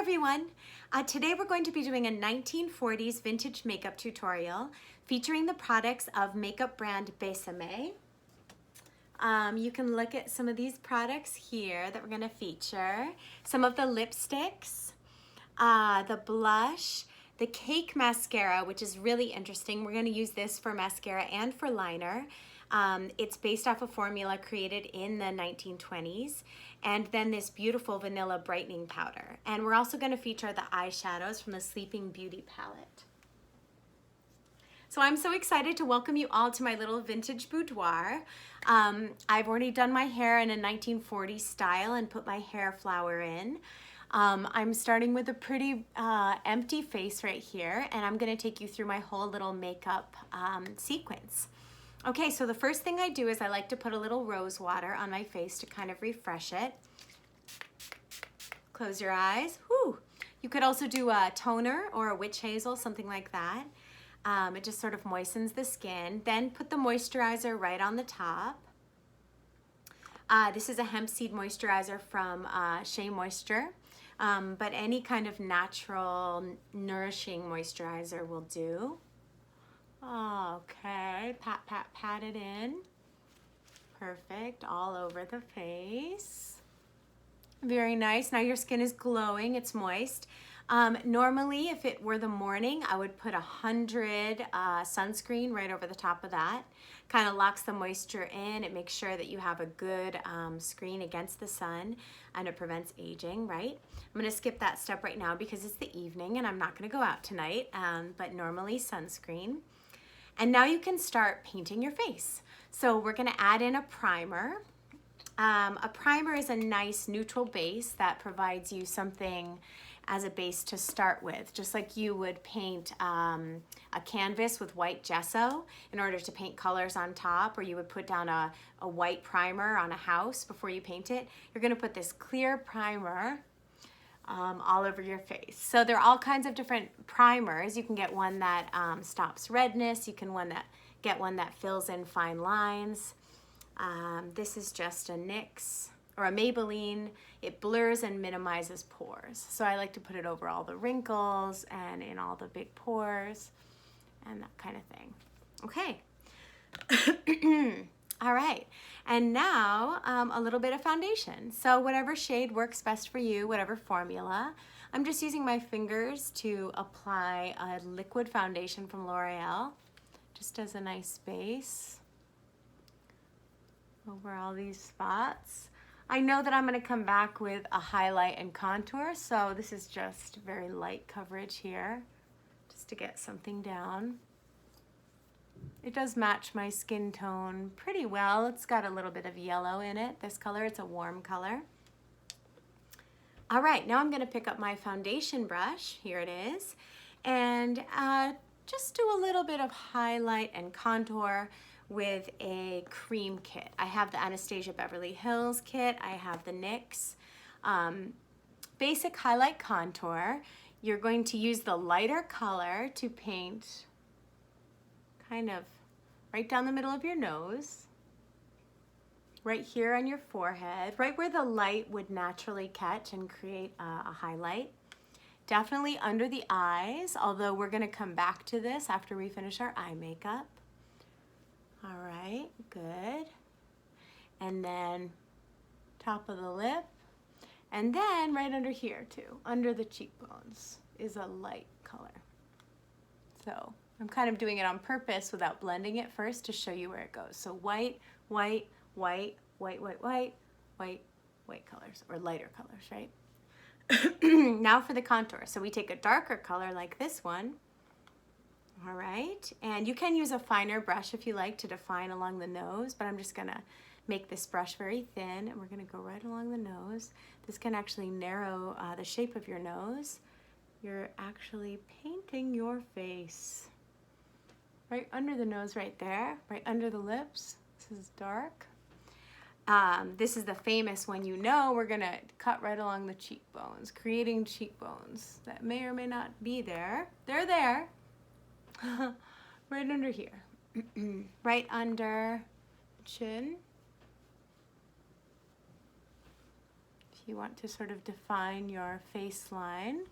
everyone. Today we're going to be doing a 1940s vintage makeup tutorial featuring the products of makeup brand Besame. You can look at some of these products here that we're going to feature. Some of the lipsticks, the blush, the cake mascara, which is really interesting. We're going to use this for mascara and for liner. It's based off a formula created in the 1920s, and then this beautiful vanilla brightening powder. And we're also going to feature the eyeshadows from the Sleeping Beauty palette. So I'm so excited to welcome you all to my little vintage boudoir. I've already done my hair in a 1940s style and put my hair flower in. I'm starting with a pretty empty face right here, and I'm going to take you through my whole little makeup sequence. Okay, so the first thing I do is I like to put a little rose water on my face to kind of refresh it. Close your eyes. Whew. You could also do a toner or a witch hazel, something like that. It just sort of moistens the skin. Then put the moisturizer right on the top. This is a hemp seed moisturizer from Shea Moisture, but any kind of natural, nourishing moisturizer will do. Okay, pat it in. Perfect, all over the face. Very nice. Now your skin is glowing, it's moist. Normally, if it were the morning, I would put 100 sunscreen right over the top of that. Kind of locks the moisture in. It makes sure that you have a good screen against the sun, and it prevents aging, right? I'm going to skip that step right now because it's the evening and I'm not going to go out tonight, but normally sunscreen. And now you can start painting your face. So we're going to add in a primer. A primer is a nice neutral base that provides you something as a base to start with, just like you would paint a canvas with white gesso in order to paint colors on top, or you would put down a white primer on a house before you paint it. You're going to put this clear primer all over your face. So there are all kinds of different primers. You can get one that stops redness. You can get one that fills in fine lines. This is just a NYX or a Maybelline. It blurs and minimizes pores. So I like to put it over all the wrinkles and in all the big pores and that kind of thing. Okay. All right, and now a little bit of foundation. So whatever shade works best for you, whatever formula. I'm just using my fingers to apply a liquid foundation from L'Oreal, just as a nice base over all these spots. I know that I'm going to come back with a highlight and contour, so this is just very light coverage here, just to get something down. It does match my skin tone pretty well. It's got a little bit of yellow in it. This color, it's a warm color. All right, now I'm going to pick up my foundation brush. Here it is. And just do a little bit of highlight and contour with a cream kit. I have the Anastasia Beverly Hills kit. I have the NYX. Basic highlight contour. You're going to use the lighter color to paint kind of right down the middle of your nose, right here on your forehead, right where the light would naturally catch and create a highlight. Definitely under the eyes, although we're going to come back to this after we finish our eye makeup. All right, good. And then top of the lip, and then right under here too, under the cheekbones is a light color. So I'm kind of doing it on purpose without blending it first to show you where it goes. So white, white, white, white, white, white, white, white colors, or lighter colors, right? Now for the contour. So we take a darker color like this one. All right, and you can use a finer brush if you like to define along the nose, but I'm just gonna make this brush very thin, and we're gonna go right along the nose. This can actually narrow the shape of your nose. You're actually painting your face. Right under the nose right there, right under the lips. This is dark. This is the famous one, you know, we're gonna cut right along the cheekbones, creating cheekbones that may or may not be there. They're there. Right under here. Right under the chin. if you want to sort of define your face line.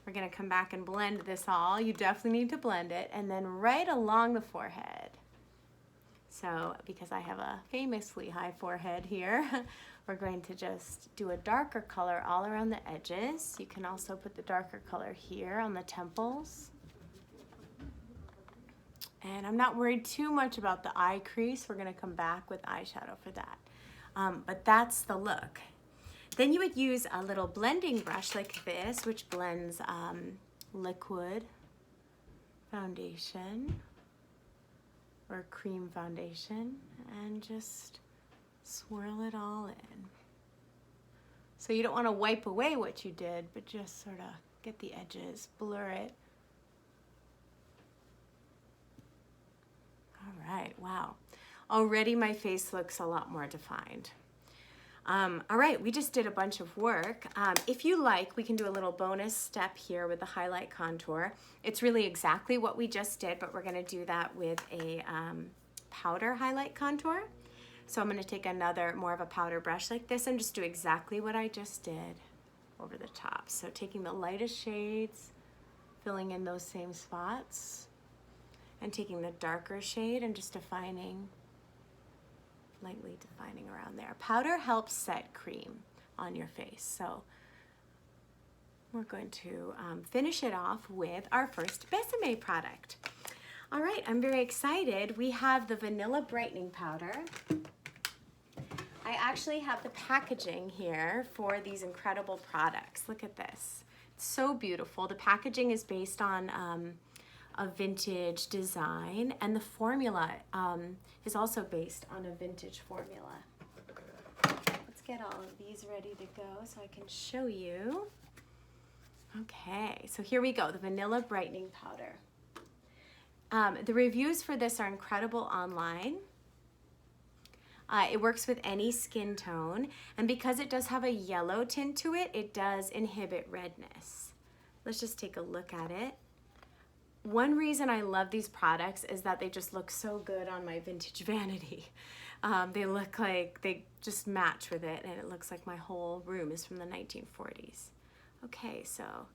We're gonna come back and blend this all. You definitely need to blend it, and then right along the forehead. So because I have a famously high forehead here, we're going to just do a darker color all around the edges. You can also put the darker color here on the temples. And I'm not worried too much about the eye crease. We're gonna come back with eyeshadow for that. But that's the look. Then you would use a little blending brush like this, which blends liquid foundation or cream foundation, and just swirl it all in. So you don't want to wipe away what you did, but just sort of get the edges, blur it. All right, wow. Already my face looks a lot more defined. All right, we just did a bunch of work. If you like, we can do a little bonus step here with the highlight contour. It's really exactly what we just did, but we're gonna do that with a powder highlight contour. So I'm gonna take another, more of a powder brush like this and just do exactly what I just did over the top. So taking the lightest shades, filling in those same spots, and taking the darker shade and just defining, lightly defining around there. Powder helps set cream on your face. So we're going to finish it off with our first Besame product. All right, I'm very excited. We have the Vanilla Brightening Powder. I actually have the packaging here for these incredible products. Look at this. It's so beautiful. The packaging is based on a vintage design, and the formula is also based on a vintage formula. Let's get all of these ready to go so I can show you. Okay, so here we go, the Vanilla Brightening Powder. The reviews for this are incredible online. It works with any skin tone, and because it does have a yellow tint to it, it does inhibit redness. Let's just take a look at it. One reason I love these products is that they just look so good on my vintage vanity. They look like they just match with it, and it looks like my whole room is from the 1940s. Okay, so a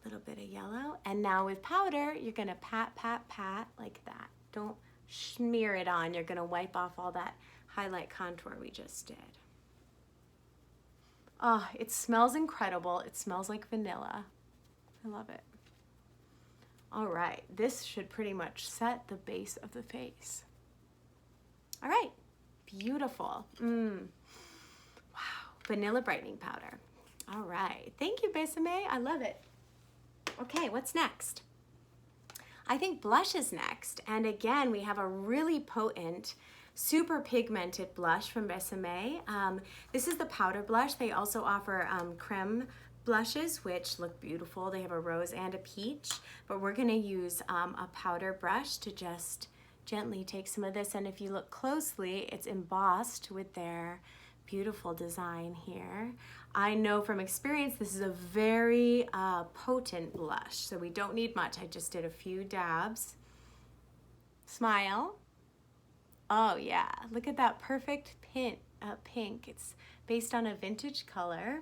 little bit of yellow, and now with powder, you're gonna pat, pat, pat like that. Don't smear it on. You're gonna wipe off all that highlight contour we just did. Oh, it smells incredible. It smells like vanilla. I love it. All right, this should pretty much set the base of the face. All right, beautiful. Wow, Vanilla Brightening Powder. All right, thank you, Besame. I love it. Okay, what's next? I think blush is next. And again, we have a really potent, super pigmented blush from Besame. This is the powder blush. They also offer creme blushes, which look beautiful. They have a rose and a peach, but we're gonna use a powder brush to just gently take some of this. And if you look closely, it's embossed with their beautiful design here. I know from experience, this is a very potent blush, so we don't need much. I just did a few dabs. Smile. Oh yeah, look at that perfect pink. It's based on a vintage color.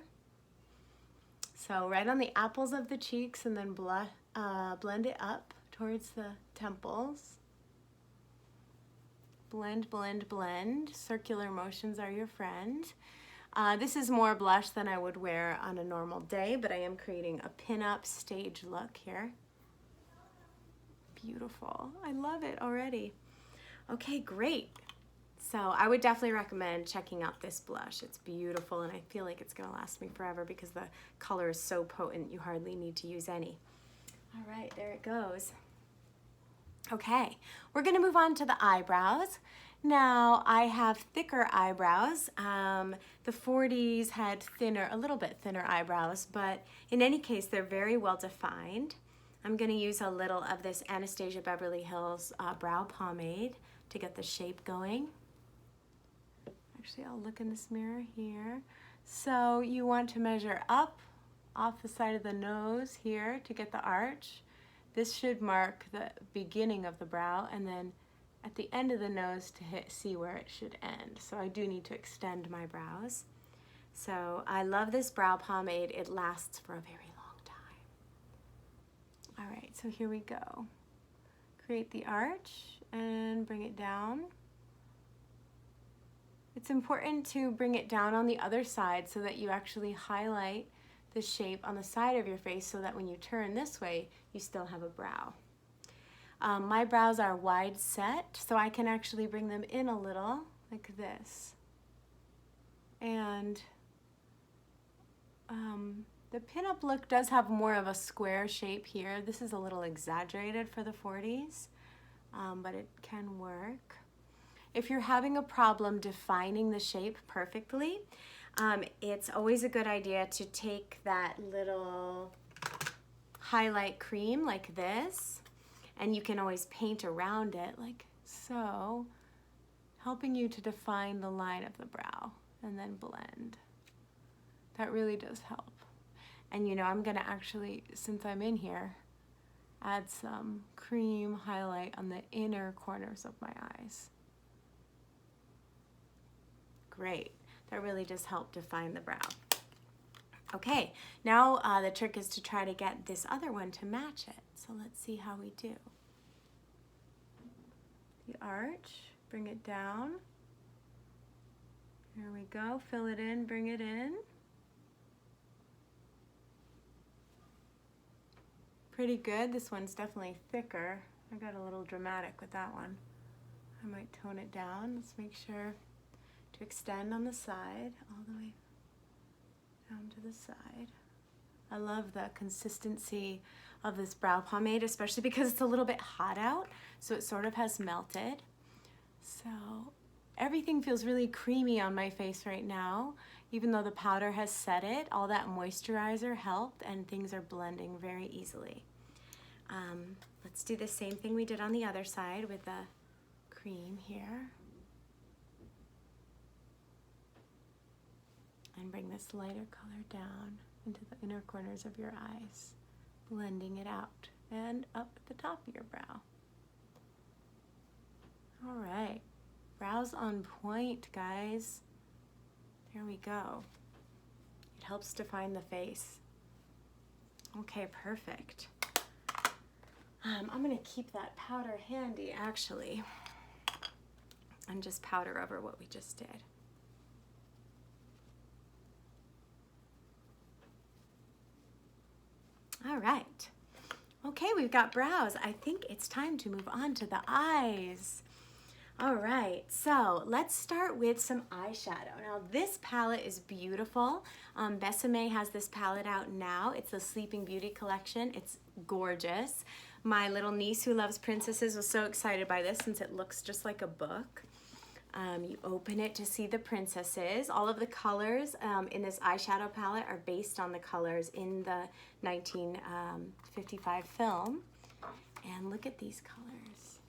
So right on the apples of the cheeks, and then blend it up towards the temples. Blend, blend, blend. Circular motions are your friend. This is more blush than I would wear on a normal day, but I am creating a pin-up stage look here. Beautiful. I love it already. Okay, great. So I would definitely recommend checking out this blush. It's beautiful, and I feel like it's gonna last me forever because the color is so potent, you hardly need to use any. All right, there it goes. Okay, we're gonna move on to the eyebrows. Now, I have thicker eyebrows. The 40s had a little bit thinner eyebrows, but in any case, they're very well defined. I'm gonna use a little of this Anastasia Beverly Hills brow pomade to get the shape going. Actually, I'll look in this mirror here. So you want to measure up off the side of the nose here to get the arch. This should mark the beginning of the brow, and then at the end of the nose to see where it should end. So I do need to extend my brows. So I love this brow pomade. It lasts for a very long time. All right, so here we go. Create the arch and bring it down. It's important to bring it down on the other side so that you actually highlight the shape on the side of your face so that when you turn this way, you still have a brow. My brows are wide set, so I can actually bring them in a little like this. And the pinup look does have more of a square shape here. This is a little exaggerated for the 40s, but it can work. If you're having a problem defining the shape perfectly, it's always a good idea to take that little highlight cream like this, and you can always paint around it like so, helping you to define the line of the brow and then blend. That really does help. And you know, I'm gonna actually, since I'm in here, add some cream highlight on the inner corners of my eyes. Great, that really does help define the brow. Okay, now the trick is to try to get this other one to match it. So let's see how we do. The arch, bring it down. There we go, fill it in, bring it in. Pretty good. This one's definitely thicker. I got a little dramatic with that one. I might tone it down. Let's make sure to extend on the side, all the way down to the side. I love the consistency of this brow pomade, especially because it's a little bit hot out, so it sort of has melted. So everything feels really creamy on my face right now. Even though the powder has set it, all that moisturizer helped and things are blending very easily. Let's do the same thing we did on the other side with the cream here. And bring this lighter color down into the inner corners of your eyes, blending it out and up at the top of your brow. All right, brows on point, guys. There we go. It helps define the face. Okay, perfect. I'm gonna keep that powder handy, actually, and just powder over what we just did. All right. Okay, we've got brows. I think it's time to move on to the eyes. All right, so let's start with some eyeshadow. Now this palette is beautiful. Besame has this palette out now. It's the Sleeping Beauty collection. It's gorgeous. My little niece who loves princesses was so excited by this since it looks just like a book. You open it to see the princesses. All of the colors in this eyeshadow palette are based on the colors in the 1955 film. And look at these colors.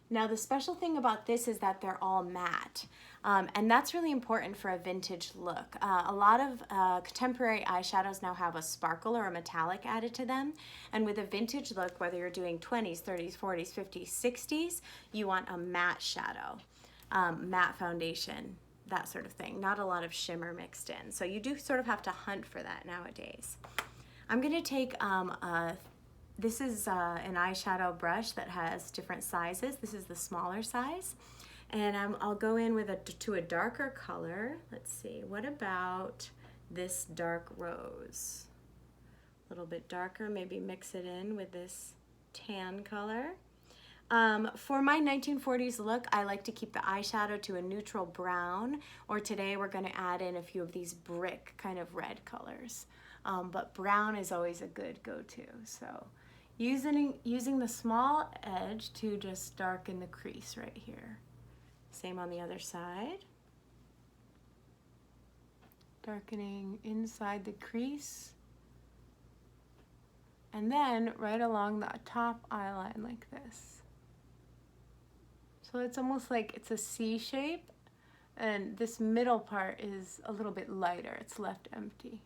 Now the special thing about this is that they're all matte, and that's really important for a vintage look. A lot of contemporary eyeshadows now have a sparkle or a metallic added to them, and with a vintage look, whether you're doing 20s, 30s, 40s, 50s, 60s, you want a matte shadow, matte foundation, that sort of thing. Not a lot of shimmer mixed in, so you do sort of have to hunt for that nowadays. I'm gonna take this is an eyeshadow brush that has different sizes. This is the smaller size. And I'll go in with to a darker color. Let's see, what about this dark rose? A little bit darker, maybe mix it in with this tan color. For my 1940s look, I like to keep the eyeshadow to a neutral brown, or today we're gonna add in a few of these brick kind of red colors. But brown is always a good go-to, so. Using the small edge to just darken the crease right here. Same on the other side. Darkening inside the crease. And then right along the top eyeline like this. So it's almost like it's a C shape, and this middle part is a little bit lighter. It's left empty.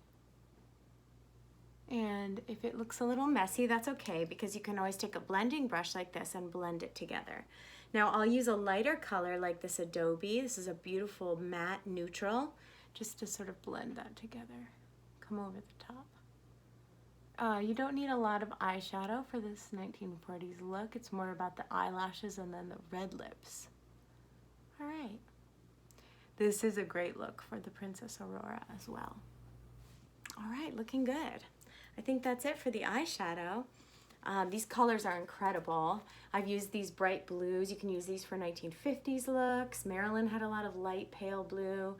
And if it looks a little messy, that's okay, because you can always take a blending brush like this and blend it together. Now I'll use a lighter color like this Adobe. This is a beautiful matte neutral just to sort of blend that together. Come over the top. You don't need a lot of eyeshadow for this 1940s look. It's more about the eyelashes and then the red lips. All right. This is a great look for the Princess Aurora as well. All right, looking good. I think that's it for the eyeshadow. These colors are incredible. I've used these bright blues. You can use these for 1950s looks. Marilyn had a lot of light pale blue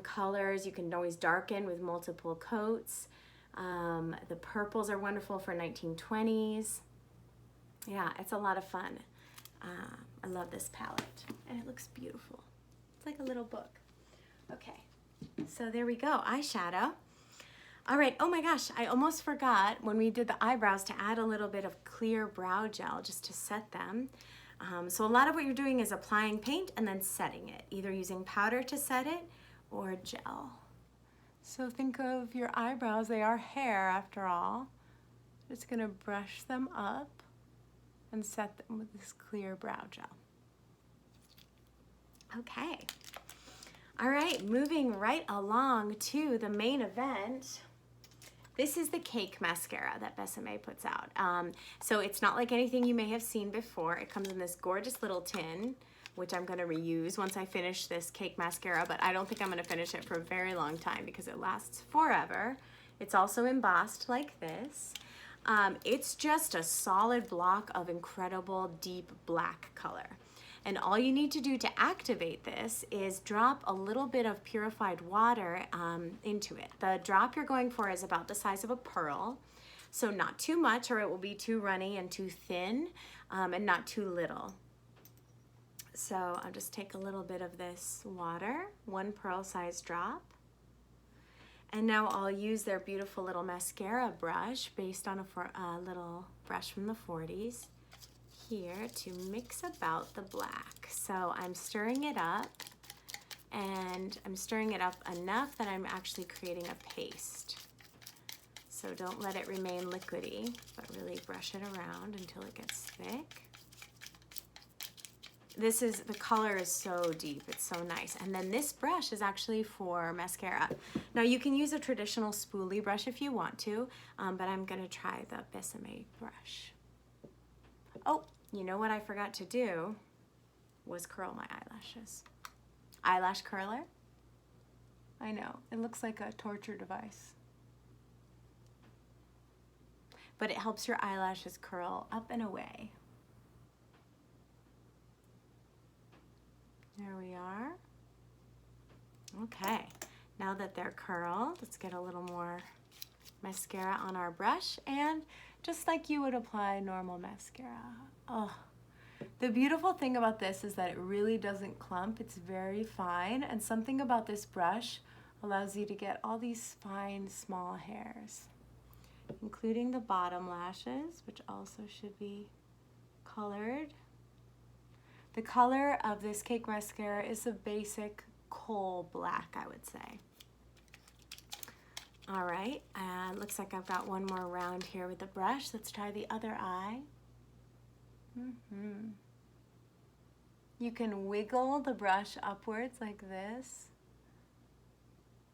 colors. You can always darken with multiple coats. The purples are wonderful for 1920s. Yeah, it's a lot of fun. I love this palette and it looks beautiful. It's like a little book. Okay, so there we go, eyeshadow. All right, oh my gosh, I almost forgot when we did the eyebrows to add a little bit of clear brow gel just to set them. So a lot of what you're doing is applying paint and then setting it, either using powder to set it or gel. So think of your eyebrows, they are hair after all. Just gonna brush them up and set them with this clear brow gel. Okay, all right, moving right along to the main event. This is the cake mascara that Besame puts out. So it's not like anything you may have seen before. It comes in this gorgeous little tin, which I'm gonna reuse once I finish this cake mascara, but I don't think I'm gonna finish it for a very long time because it lasts forever. It's also embossed like this. It's just a solid block of incredible deep black color. And all you need to do to activate this is drop a little bit of purified water into it. The drop you're going for is about the size of a pearl. So not too much or it will be too runny and too thin, and not too little. So I'll just take a little bit of this water, 1 pearl size drop. And now I'll use their beautiful little mascara brush based on a little brush from the 40s here to mix about the black. So I'm stirring it up, and I'm stirring it up enough that I'm actually creating a paste. So don't let it remain liquidy, but really brush it around until it gets thick. The color is so deep, it's so nice. And then this brush is actually for mascara. Now you can use a traditional spoolie brush if you want to, but I'm gonna try the Besame brush. Oh, you know what I forgot to do was curl my eyelashes. Eyelash curler. I know, it looks like a torture device. But it helps your eyelashes curl up and away. There we are. Okay, now that they're curled, let's get a little more mascara on our brush, and just like you would apply normal mascara. Oh, the beautiful thing about this is that it really doesn't clump. It's very fine, and something about this brush allows you to get all these fine, small hairs, including the bottom lashes, which also should be colored. The color of this cake mascara is a basic coal black, I would say. All right, looks like I've got one more round here with the brush. Let's try the other eye. You can wiggle the brush upwards like this,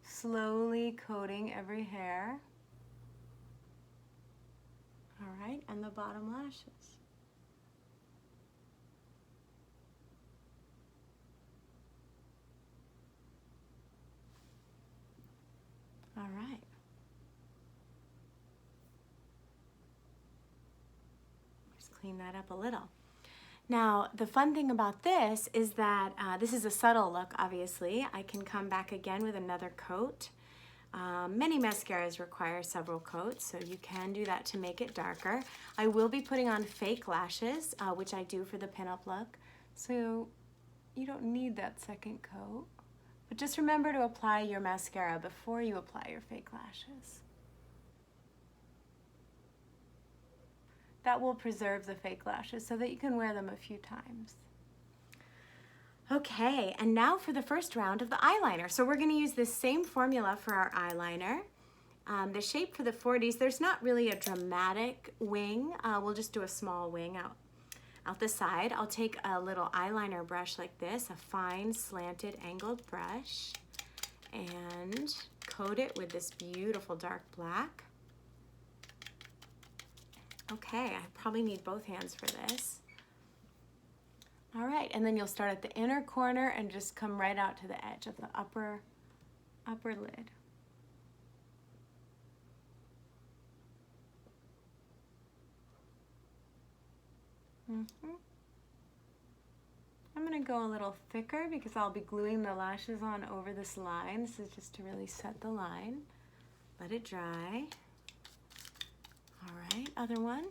slowly coating every hair. All right, and the bottom lashes. All right. Just clean that up a little. Now, the fun thing about this is that this is a subtle look, obviously. I can come back again with another coat. Many mascaras require several coats, so you can do that to make it darker. I will be putting on fake lashes, which I do for the pinup look, so you don't need that second coat. But just remember to apply your mascara before you apply your fake lashes. That will preserve the fake lashes so that you can wear them a few times. Okay, and now for the first round of the eyeliner. So we're going to use this same formula for our eyeliner. The shape for the 40s, there's not really a dramatic wing. We'll just do a small wing out the side. I'll take a little eyeliner brush like this, a fine slanted angled brush, and coat it with this beautiful dark black. Okay, I probably need both hands for this. All right, and then you'll start at the inner corner and just come right out to the edge of the upper lid. I'm gonna go a little thicker because I'll be gluing the lashes on over this line. This is just to really set the line. Let it dry. All right, other one.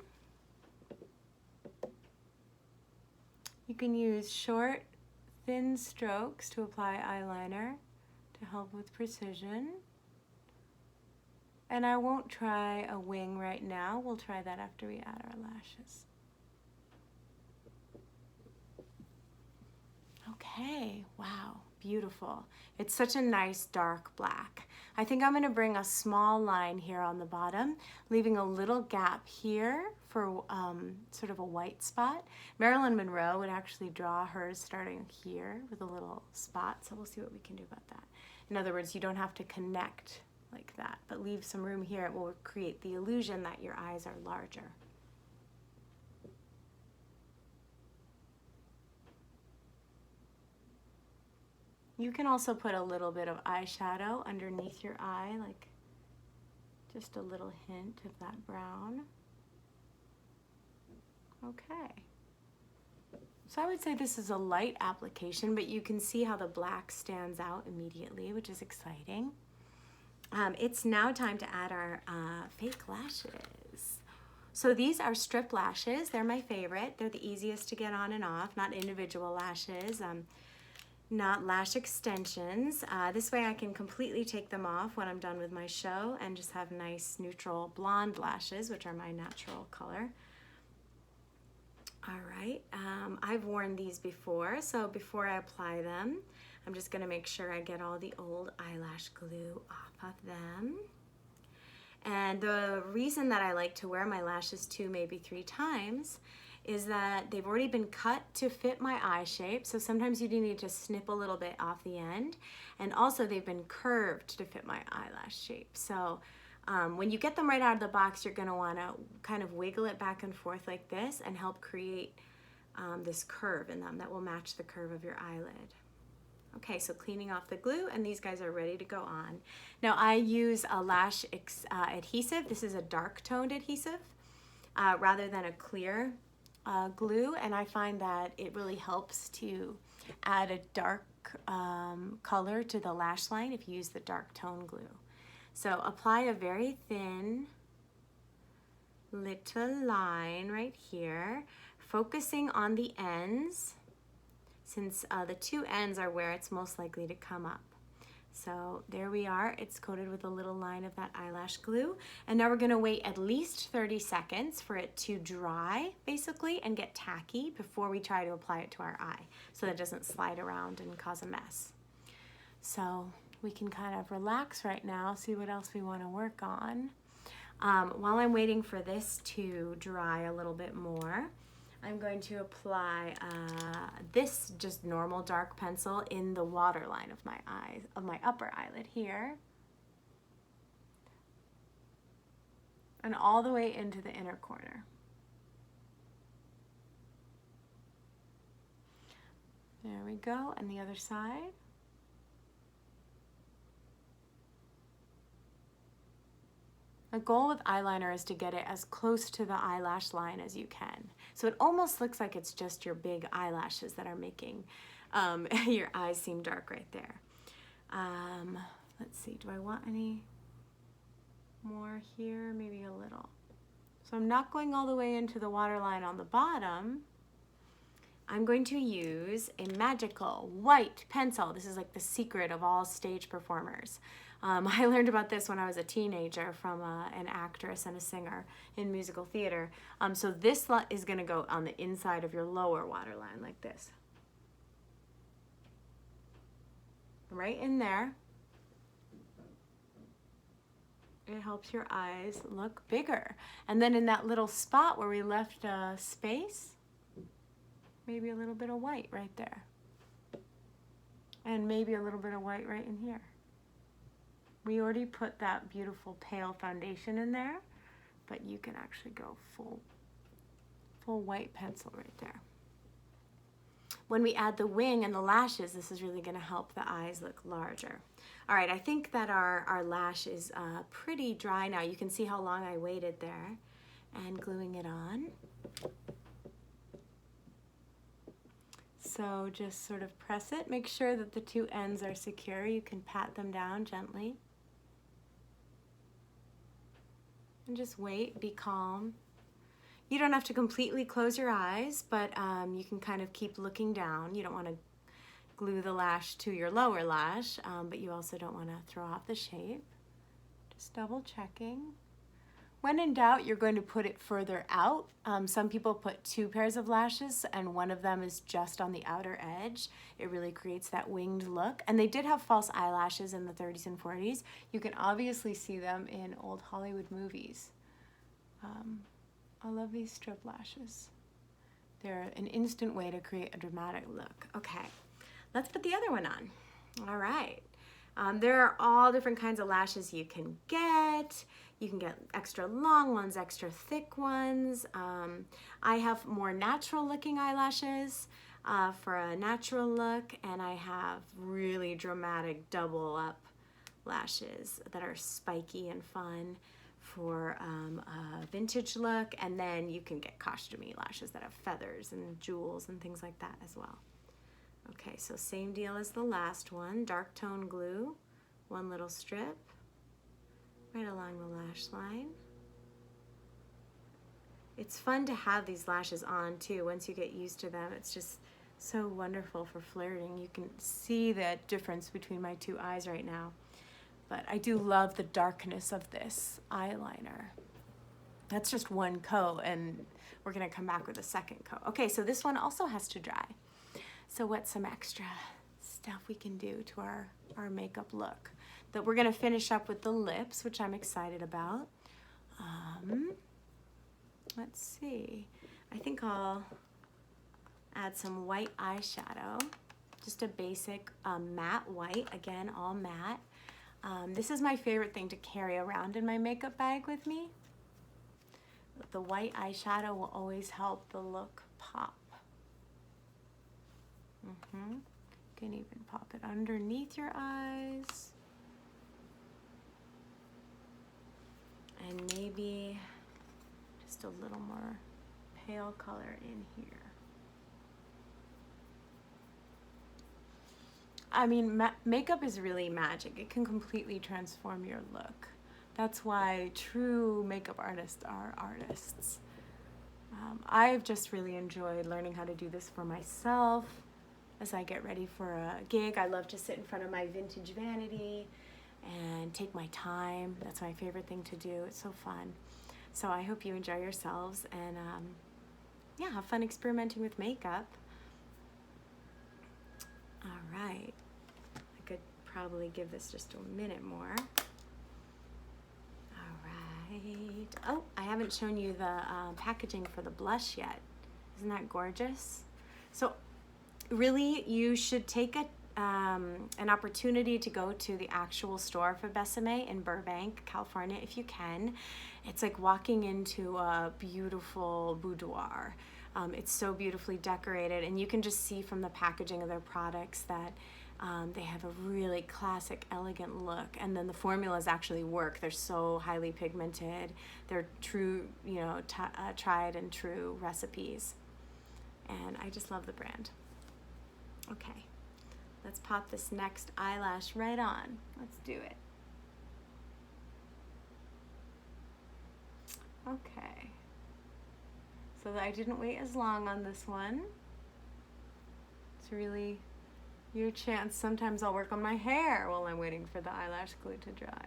You can use short, thin strokes to apply eyeliner to help with precision. And I won't try a wing right now. We'll try that after we add our lashes. Okay, wow, beautiful. It's such a nice dark black. I think I'm gonna bring a small line here on the bottom, leaving a little gap here for sort of a white spot. Marilyn Monroe would actually draw hers starting here with a little spot, so we'll see what we can do about that. In other words, you don't have to connect like that, but leave some room here. It will create the illusion that your eyes are larger. You can also put a little bit of eyeshadow underneath your eye, like just a little hint of that brown. Okay. So I would say this is a light application, but you can see how the black stands out immediately, which is exciting. It's now time to add our fake lashes. So these are strip lashes. They're my favorite. They're the easiest to get on and off, not individual lashes. Not lash extensions. This way I can completely take them off when I'm done with my show and just have nice neutral blonde lashes, which are my natural color. All right, I've worn these before, so before I apply them, I'm just gonna make sure I get all the old eyelash glue off of them. And the reason that I like to wear my lashes 2, maybe 3 times is that they've already been cut to fit my eye shape. So sometimes you do need to snip a little bit off the end. And also they've been curved to fit my eyelash shape. So when you get them right out of the box, you're gonna wanna kind of wiggle it back and forth like this and help create this curve in them that will match the curve of your eyelid. Okay, so cleaning off the glue, and these guys are ready to go on. Now I use a lash adhesive. This is a dark toned adhesive rather than a clear glue, and I find that it really helps to add a dark color to the lash line if you use the dark tone glue. So apply a very thin little line right here, focusing on the ends, since the 2 ends are where it's most likely to come up. So there we are, it's coated with a little line of that eyelash glue. And now we're gonna wait at least 30 seconds for it to dry, basically, and get tacky before we try to apply it to our eye, so that it doesn't slide around and cause a mess. So we can kind of relax right now, see what else we wanna work on. While I'm waiting for this to dry a little bit more, I'm going to apply this just normal dark pencil in the waterline of my eye, of my upper eyelid here. And all the way into the inner corner. There we go, and the other side. The goal with eyeliner is to get it as close to the eyelash line as you can. So it almost looks like it's just your big eyelashes that are making your eyes seem dark right there. Let's see, do I want any more here? Maybe a little. So I'm not going all the way into the waterline on the bottom. I'm going to use a magical white pencil. This is like the secret of all stage performers. I learned about this when I was a teenager from an actress and a singer in musical theater. So this is gonna go on the inside of your lower waterline like this. Right in there. It helps your eyes look bigger. And then in that little spot where we left space, maybe a little bit of white right there. And maybe a little bit of white right in here. We already put that beautiful pale foundation in there, but you can actually go full white pencil right there. When we add the wing and the lashes, this is really going to help the eyes look larger. All right, I think that our lash is pretty dry now. You can see how long I waited there, and gluing it on. So just sort of press it. Make sure that the two ends are secure. You can pat them down gently. And just wait, be calm. You don't have to completely close your eyes, but you can kind of keep looking down. You don't want to glue the lash to your lower lash, but you also don't want to throw off the shape. Just double checking. When in doubt, you're going to put it further out. Some people put 2 pairs of lashes and one of them is just on the outer edge. It really creates that winged look. And they did have false eyelashes in the 30s and 40s. You can obviously see them in old Hollywood movies. I love these strip lashes. They're an instant way to create a dramatic look. Okay, let's put the other one on. All right. There are all different kinds of lashes you can get. You can get extra long ones, extra thick ones. I have more natural looking eyelashes for a natural look, and I have really dramatic double up lashes that are spiky and fun for a vintage look. And then you can get costumey lashes that have feathers and jewels and things like that as well. Okay, so same deal as the last one, dark tone glue, one little strip right along the lash line. It's fun to have these lashes on too. Once you get used to them, it's just so wonderful for flirting. You can see the difference between my two eyes right now. But I do love the darkness of this eyeliner. That's just one coat, and we're gonna come back with a second coat. Okay, so this one also has to dry. So what's some extra stuff we can do to our makeup look? That we're gonna finish up with the lips, which I'm excited about. Let's see. I think I'll add some white eyeshadow. Just a basic matte white, again, all matte. This is my favorite thing to carry around in my makeup bag with me. The white eyeshadow will always help the look pop. You can even pop it underneath your eyes. And maybe just a little more pale color in here. I mean, makeup is really magic. It can completely transform your look. That's why true makeup artists are artists. I've just really enjoyed learning how to do this for myself. As I get ready for a gig, I love to sit in front of my vintage vanity and take my time. That's my favorite thing to do. It's so fun. So I hope you enjoy yourselves and yeah, have fun experimenting with makeup. All right. I could probably give this just a minute more. All right. Oh, I haven't shown you the packaging for the blush yet. Isn't that gorgeous? So really, you should take an opportunity to go to the actual store for Besame in Burbank, California, if you can. It's like walking into a beautiful boudoir. It's so beautifully decorated, and you can just see from the packaging of their products that they have a really classic, elegant look, and then the formulas actually work. They're so highly pigmented. They're true, you know, tried and true recipes, and I just love the brand. Okay, let's pop this next eyelash right on. Let's do it. Okay. So I didn't wait as long on this one. It's really your chance. Sometimes I'll work on my hair while I'm waiting for the eyelash glue to dry.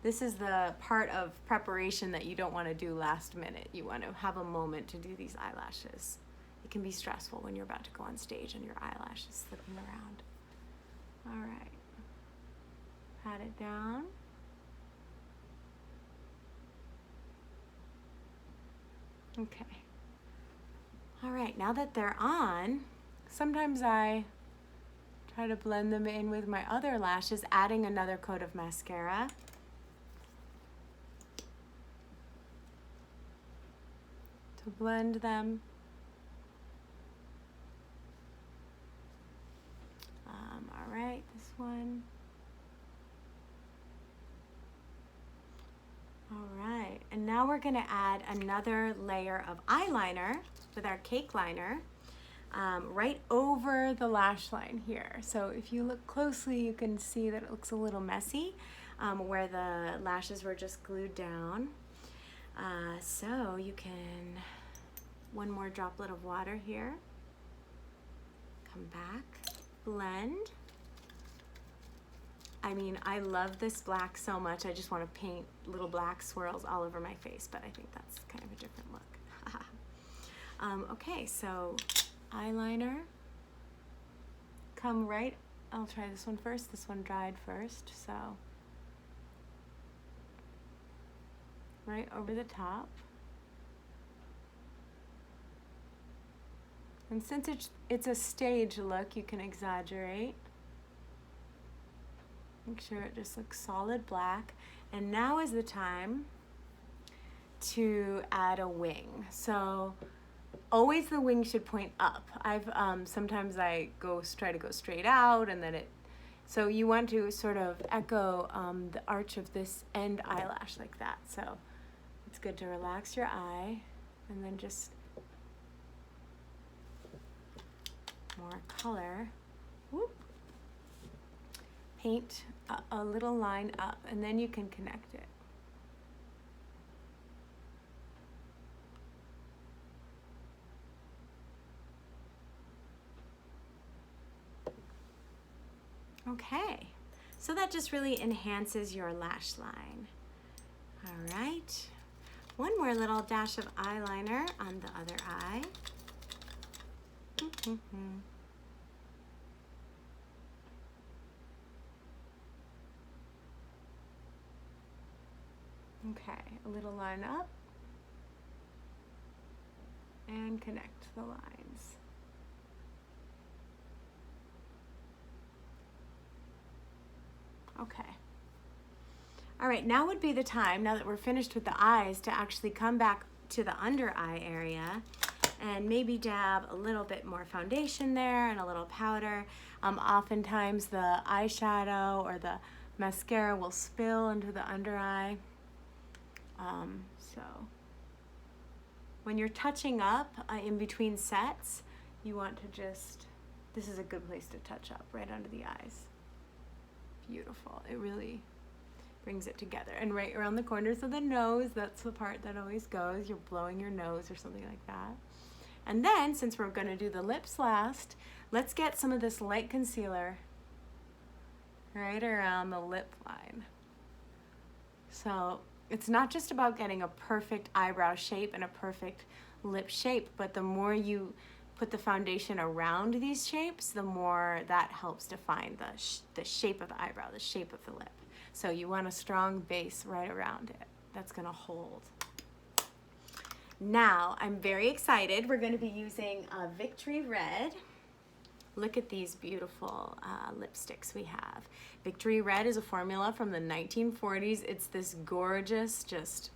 This is the part of preparation that you don't want to do last minute. You want to have a moment to do these eyelashes. It can be stressful when you're about to go on stage and your eyelash is slipping around. All right. Pat it down. Okay. All right, now that they're on, sometimes I try to blend them in with my other lashes, adding another coat of mascara. To blend them. All right, this one. All right, and now we're gonna add another layer of eyeliner with our cake liner right over the lash line here. So if you look closely, you can see that it looks a little messy where the lashes were just glued down. So you can, one more droplet of water here, come back, blend. I mean, I love this black so much, I just want to paint little black swirls all over my face, but I think that's kind of a different look. Okay, so eyeliner, come right, I'll try this one first, this one dried first, so right over the top. And since it's a stage look, you can exaggerate. Make sure it just looks solid black. And now is the time to add a wing. So always the wing should point up. Sometimes I try to go straight out, and then so you want to sort of echo the arch of this end eyelash like that. So it's good to relax your eye and then just more color. Whoop. Paint a little line up, and then you can connect it. Okay, so that just really enhances your lash line. All right, one more little dash of eyeliner on the other eye. Okay, a little line up and connect the lines. Okay. All right, now would be the time, now that we're finished with the eyes, to actually come back to the under eye area and maybe dab a little bit more foundation there and a little powder. Oftentimes the eyeshadow or the mascara will spill into the under eye. So when you're touching up in between sets, you want to just, this is a good place to touch up right under the eyes. Beautiful. It really brings it together. And right around the corners of the nose, that's the part that always goes. You're blowing your nose or something like that. And then, since we're going to do the lips last, let's get some of this light concealer right around the lip line. So it's not just about getting a perfect eyebrow shape and a perfect lip shape, but the more you put the foundation around these shapes, the more that helps define the shape of the eyebrow, the shape of the lip. So you want a strong base right around it that's going to hold. Now, I'm very excited. We're going to be using Victory Red. Look at these beautiful lipsticks we have. Victory Red is a formula from the 1940s. It's this gorgeous, just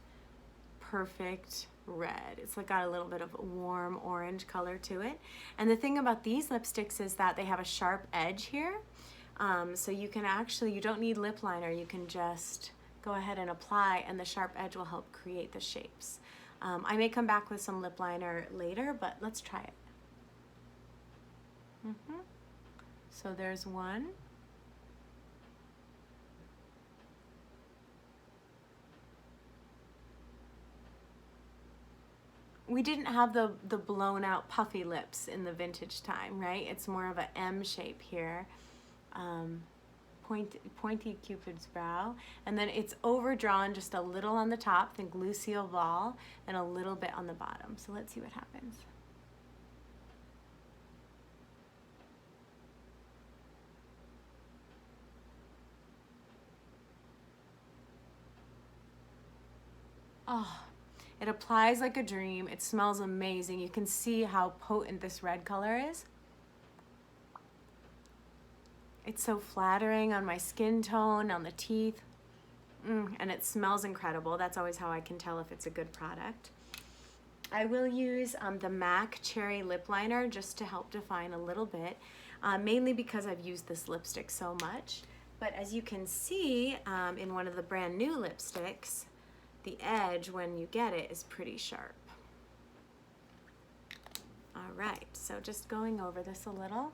perfect red. It's like got a little bit of warm orange color to it. And the thing about these lipsticks is that they have a sharp edge here. So you can actually, you don't need lip liner. You can just go ahead and apply, and the sharp edge will help create the shapes. I may come back with some lip liner later, but let's try it. So there's one. We didn't have the blown out puffy lips in the vintage time, right? It's more of an M shape here. Pointy Cupid's brow. And then it's overdrawn just a little on the top, think Lucille Ball, and a little bit on the bottom. So let's see what happens. Oh, it applies like a dream. It smells amazing. You can see how potent this red color is. It's so flattering on my skin tone, on the teeth, and it smells incredible. That's always how I can tell if it's a good product. I will use the MAC Cherry Lip Liner just to help define a little bit, mainly because I've used this lipstick so much. But as you can see in one of the brand new lipsticks, the edge when you get it is pretty sharp. All right, so just going over this a little.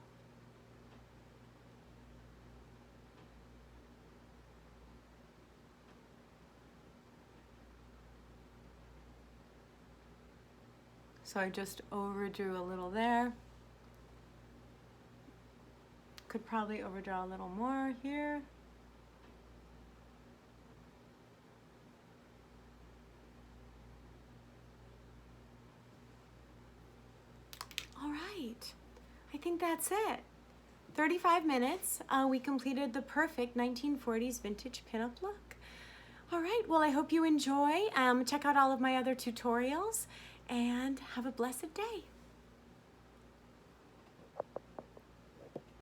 So I just overdrew a little there. Could probably overdraw a little more here. All right, I think that's it. 35 minutes, we completed the perfect 1940s vintage pinup look. All right, well, I hope you enjoy. Check out all of my other tutorials and have a blessed day.